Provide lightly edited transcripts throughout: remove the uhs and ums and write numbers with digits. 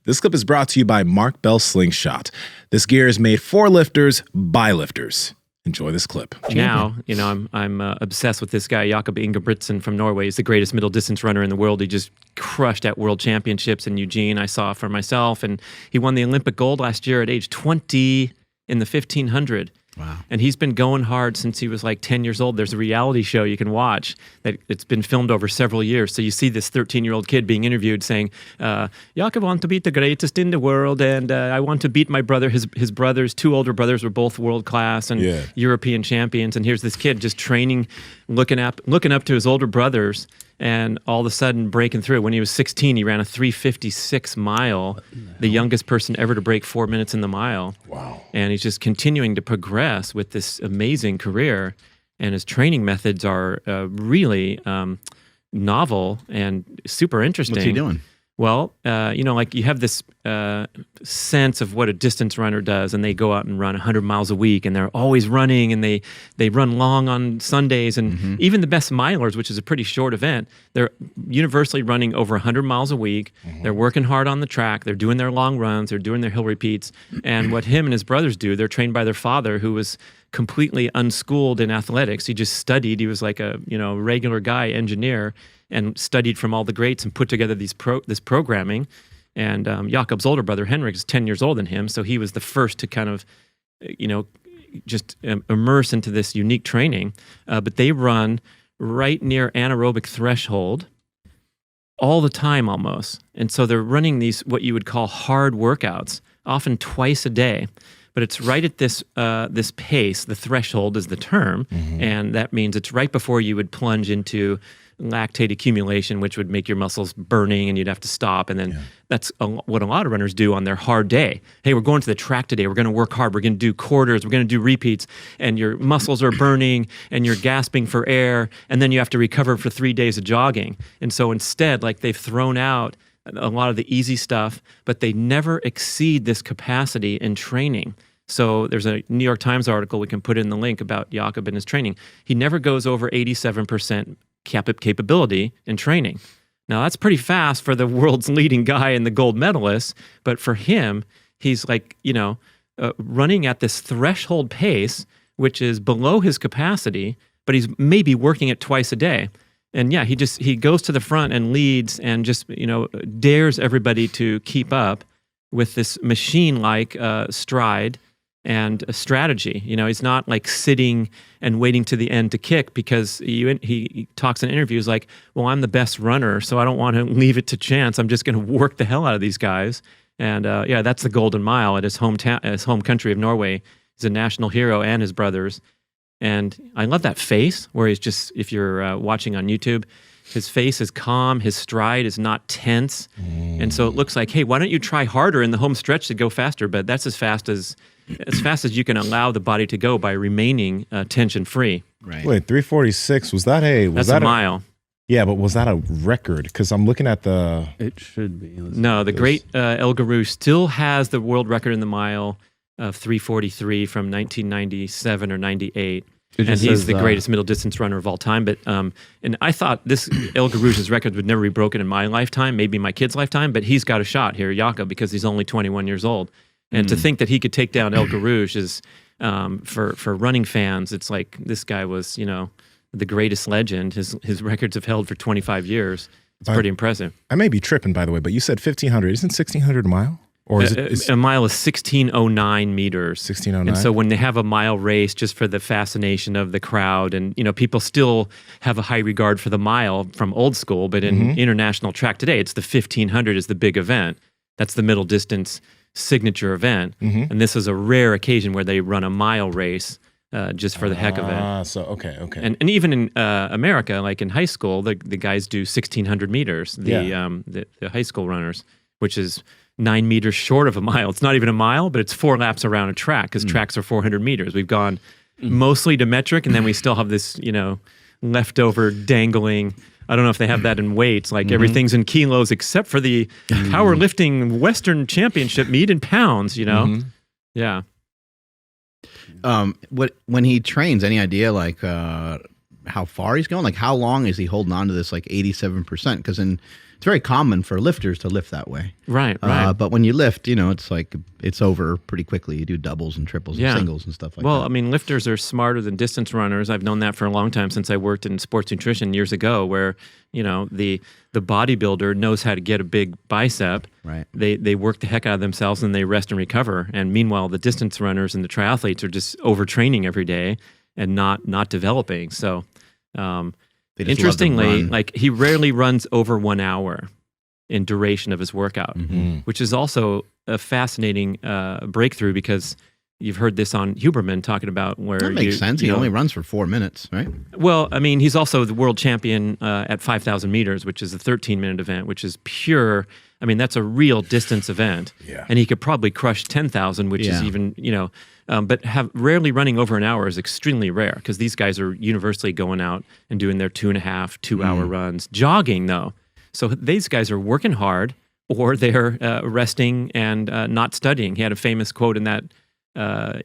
This clip is brought to you by Mark Bell Slingshot. This gear is made for lifters by lifters. Enjoy this clip. Now, I'm obsessed with this guy, Jakob Ingebrigtsen from Norway. He's the greatest middle distance runner in the world. He just crushed at world championships in Eugene. I saw for myself, and he won the Olympic gold last year at age 20 in the 1500. Wow. And he's been going hard since he was like 10 years old. There's a reality show you can watch that it's been filmed over several years. So you see this 13-year-old kid being interviewed saying, Jakob want to beat the greatest in the world, and I want to beat my brother. His brothers, two older brothers, were both world class and European champions. And here's this kid just training, looking up to his older brothers, and all of a sudden breaking through. When he was 16, he ran a 3:56 mile, the youngest person ever to break 4 minutes in the mile. Wow. And he's just continuing to progress with this amazing career. And his training methods are really novel and super interesting. What's he doing? Well, like you have this sense of what a distance runner does, and they go out and run 100 miles a week, and they're always running, and they run long on Sundays, and even the best milers, which is a pretty short event, they're universally running over 100 miles a week. They're working hard on the track. They're doing their long runs. They're doing their hill repeats. And what him and his brothers do, they're trained by their father, who was completely unschooled in athletics. He just studied. He was like a regular guy, engineer, and studied from all the greats and put together this programming. And Jakob's older brother, Henrik, is 10 years older than him, so he was the first to kind of, just immerse into this unique training. But they run right near anaerobic threshold all the time almost. And so they're running these, what you would call hard workouts, often twice a day. But it's right at this pace. The threshold is the term, and that means it's right before you would plunge into lactate accumulation, which would make your muscles burning, and you'd have to stop. And then that's what a lot of runners do on their hard day. Hey, we're going to the track today. We're going to work hard. We're going to do quarters. We're going to do repeats, and your muscles are burning, and you're gasping for air, and then you have to recover for 3 days of jogging. And so instead, like, they've thrown out a lot of the easy stuff, but they never exceed this capacity in training. So there's a New York Times article, we can put in the link, about Jakob and his training. He never goes over 87% capability in training. Now, that's pretty fast for the world's leading guy and the gold medalist, but for him, he's like, running at this threshold pace, which is below his capacity, but he's maybe working it twice a day. And yeah, he goes to the front and leads and just, dares everybody to keep up with this machine-like stride and a strategy. He's not like sitting and waiting to the end to kick, because he talks in interviews like, well, I'm the best runner, so I don't want to leave it to chance. I'm just going to work the hell out of these guys. And that's the Golden Mile at his home country of Norway. He's a national hero, and his brothers. And I love that face where he's just, if you're watching on YouTube, his face is calm, his stride is not tense. And so it looks like, hey, why don't you try harder in the home stretch to go faster? But that's as fast as you can allow the body to go by remaining tension-free. Right. Wait, 3:46, was that a mile. Yeah, but was that a record? Because I'm looking at the... It should be. No, the great El Garouche still has the world record in the mile of 3:43 from 1997 or 98. And he's the greatest middle distance runner of all time. But and I thought this El Garouche's record would never be broken in my lifetime, maybe my kid's lifetime, but he's got a shot here, Jakob, because he's only 21 years old. And to think that he could take down El Garouche is, for running fans, it's like this guy was, the greatest legend. His records have held for 25 years. It's pretty impressive. I may be tripping, by the way, but you said 1,500. Isn't 1,600 a mile? Or is it? A mile is 1,609 meters. 1,609. And so when they have a mile race, just for the fascination of the crowd, and people still have a high regard for the mile from old school, but in international track today, it's the 1,500 is the big event. That's the middle distance signature event. And this is a rare occasion where they run a mile race just for the heck of it. So okay. And even in America, like in high school, the guys do 1,600 meters. The high school runners, which is 9 meters short of a mile. It's not even a mile, but it's 4 laps around a track, because tracks are 400 meters. We've gone mostly to metric, and then we still have this, leftover dangling. I don't know if they have that in weights. Like everything's in kilos except for the powerlifting Western Championship meet in pounds. Yeah. When he trains, any idea how far he's going? Like, how long is he holding on to this 87%? Because in it's very common for lifters to lift that way. Right. But when you lift, it's like it's over pretty quickly. You do doubles and triples and singles and stuff like that. Well, I mean, lifters are smarter than distance runners. I've known that for a long time since I worked in sports nutrition years ago, where the bodybuilder knows how to get a big bicep. Right. They work the heck out of themselves and they rest and recover. And meanwhile, the distance runners and the triathletes are just overtraining every day and not developing. So, interestingly, like he rarely runs over 1 hour in duration of his workout, which is also a fascinating breakthrough, because you've heard this on Huberman talking about where that makes sense. He only runs for 4 minutes, right? Well, I mean, he's also the world champion at 5,000 meters, which is a 13-minute event, which is pure. I mean, that's a real distance event. Yeah. And he could probably crush 10,000, which is even, but rarely running over an hour is extremely rare, because these guys are universally going out and doing their 2.5, 2 hour runs. Jogging, though. So these guys are working hard, or they're resting and not studying. He had a famous quote in that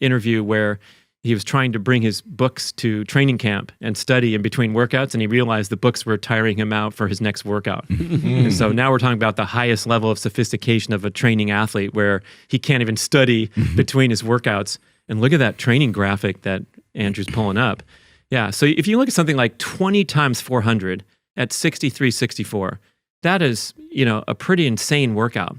interview where he was trying to bring his books to training camp and study in between workouts, and he realized the books were tiring him out for his next workout. And so now we're talking about the highest level of sophistication of a training athlete, where he can't even study between his workouts. And look at that training graphic that Andrew's pulling up. Yeah, so if you look at something like 20 times 400 at 63.64, that is, a pretty insane workout.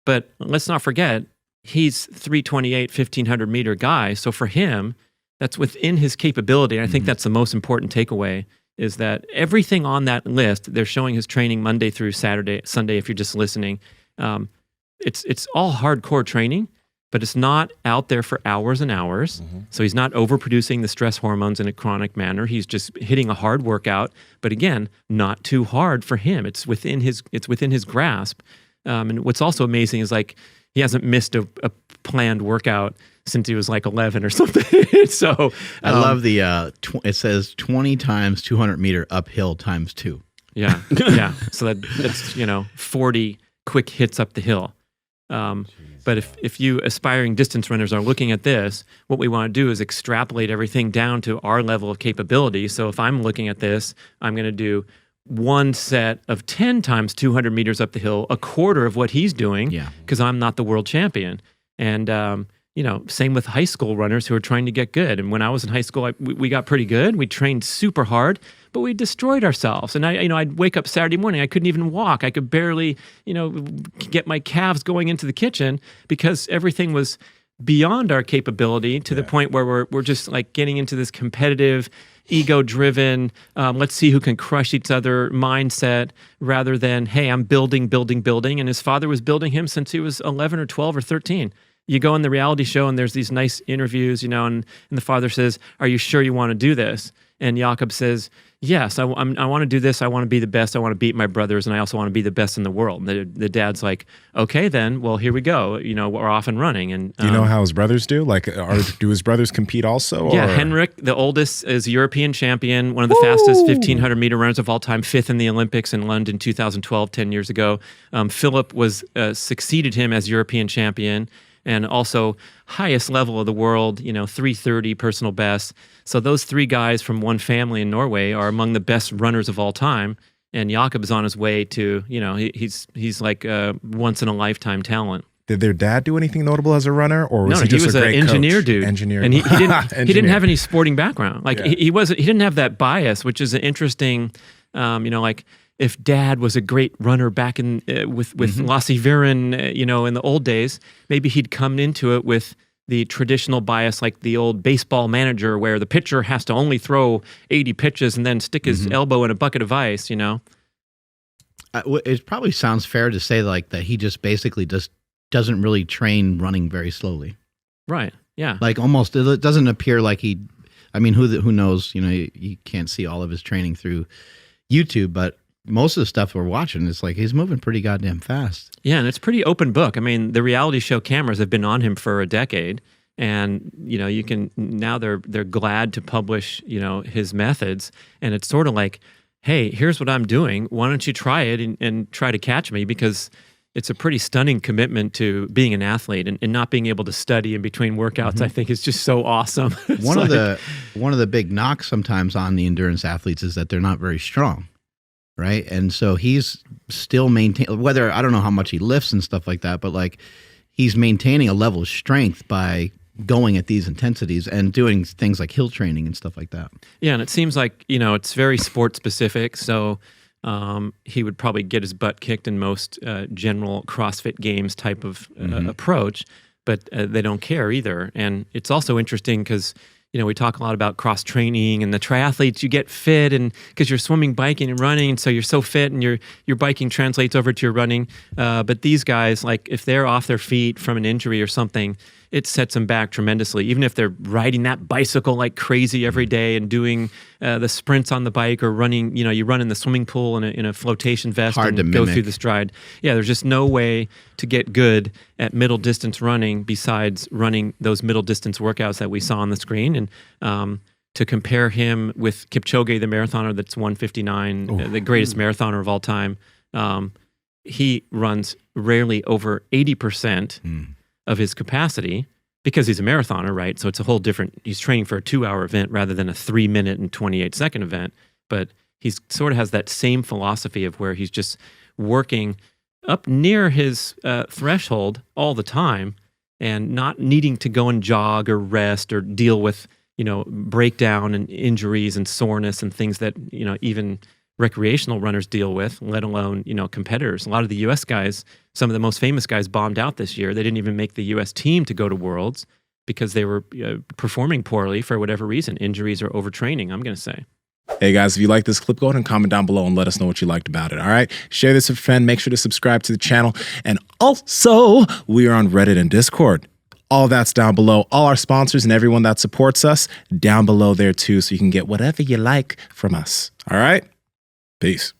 But let's not forget, he's 328, 1,500 meter guy. So for him, that's within his capability. And I think that's the most important takeaway, is that everything on that list, they're showing his training Monday through Saturday, Sunday, if you're just listening. It's all hardcore training, but it's not out there for hours and hours. So he's not overproducing the stress hormones in a chronic manner. He's just hitting a hard workout, but again, not too hard for him. It's within his grasp. And what's also amazing is, like, he hasn't missed a planned workout since he was like 11 or something. So I love the it says 20 times 200 meter uphill times 2. Yeah. So that's 40 quick hits up the hill. But if you aspiring distance runners are looking at this, what we want to do is extrapolate everything down to our level of capability. So if I'm looking at this, I'm going to do one set of 10 times 200 meters up the hill, a quarter of what he's doing, because I'm not the world champion. And, same with high school runners who are trying to get good. And when I was in high school, we got pretty good. We trained super hard, but we destroyed ourselves. And I'd wake up Saturday morning, I couldn't even walk. I could barely, get my calves going into the kitchen, because everything was beyond our capability, to the point where we're just like getting into this competitive, ego-driven, let's see who can crush each other mindset, rather than, hey, I'm building. And his father was building him since he was 11 or 12 or 13. You go on the reality show and there's these nice interviews, and the father says, are you sure you want to do this? And Jakob says, yes, I want to do this. I want to be the best. I want to beat my brothers, and I also want to be the best in the world. And the dad's like, okay, then, well, here we go. We're off and running. And do you know how his brothers do? Like, do his brothers compete also? Yeah, Henrik, the oldest, is European champion, one of the fastest 1,500 meter runners of all time, 5th in the Olympics in London 2012, 10 years ago. Philip succeeded him as European champion, and also highest level of the world, 330 personal best. So those three guys from one family in Norway are among the best runners of all time. And Jakob is on his way to, he's like a once in a lifetime talent. Did their dad do anything notable as a runner, or was he just an engineer dude? Engineer, and he didn't have any sporting background. Like he didn't have that bias, which is an interesting, like, if dad was a great runner back in with Lasse Viren, in the old days, maybe he'd come into it with the traditional bias, like the old baseball manager, where the pitcher has to only throw 80 pitches and then stick his elbow in a bucket of ice. It probably sounds fair to say like that he just basically just doesn't really train running very slowly. Right. Yeah. Like almost, it doesn't appear like he. I mean, who knows? You can't see all of his training through YouTube, but most of the stuff we're watching, it's like he's moving pretty goddamn fast. Yeah, and it's pretty open book. I mean, the reality show cameras have been on him for a decade, and you can now they're glad to publish his methods, and it's sort of like, hey, here's what I'm doing. Why don't you try it and try to catch me? Because it's a pretty stunning commitment to being an athlete, and not being able to study in between workouts. I think is just so awesome. One of the big knocks sometimes on the endurance athletes is that they're not very strong. right? And so he's still maintaining, whether, I don't know how much he lifts and stuff like that, but like he's maintaining a level of strength by going at these intensities and doing things like hill training and stuff like that. Yeah, and it seems like, it's very sport specific. So he would probably get his butt kicked in most general CrossFit Games type of approach, but they don't care either. And it's also interesting because, we talk a lot about cross training and the triathletes, you get fit and because you're swimming, biking, and running. And so you're so fit and your biking translates over to your running. But these guys, like if they're off their feet from an injury or something, it sets them back tremendously. Even if they're riding that bicycle like crazy every day and doing the sprints on the bike or running, you run in the swimming pool in a flotation vest and go through the stride. Yeah, there's just no way to get good at middle distance running besides running those middle distance workouts that we saw on the screen. And to compare him with Kipchoge, the marathoner that's 159, the greatest marathoner of all time, he runs rarely over 80% of his capacity because he's a marathoner, right? So it's a whole different, he's training for a 2-hour event rather than a 3-minute and 28-second event. But he's sort of has that same philosophy of where he's just working up near his threshold all the time and not needing to go and jog or rest or deal with, breakdown and injuries and soreness and things that, even recreational runners deal with, let alone, competitors. A lot of the U.S. guys, some of the most famous guys bombed out this year. They didn't even make the U.S. team to go to Worlds because they were performing poorly for whatever reason, injuries or overtraining, I'm going to say. Hey guys, if you like this clip, go ahead and comment down below and let us know what you liked about it, all right? Share this with a friend. Make sure to subscribe to the channel. And also, we are on Reddit and Discord. All that's down below. All our sponsors and everyone that supports us down below there too, so you can get whatever you like from us, all right? Peace.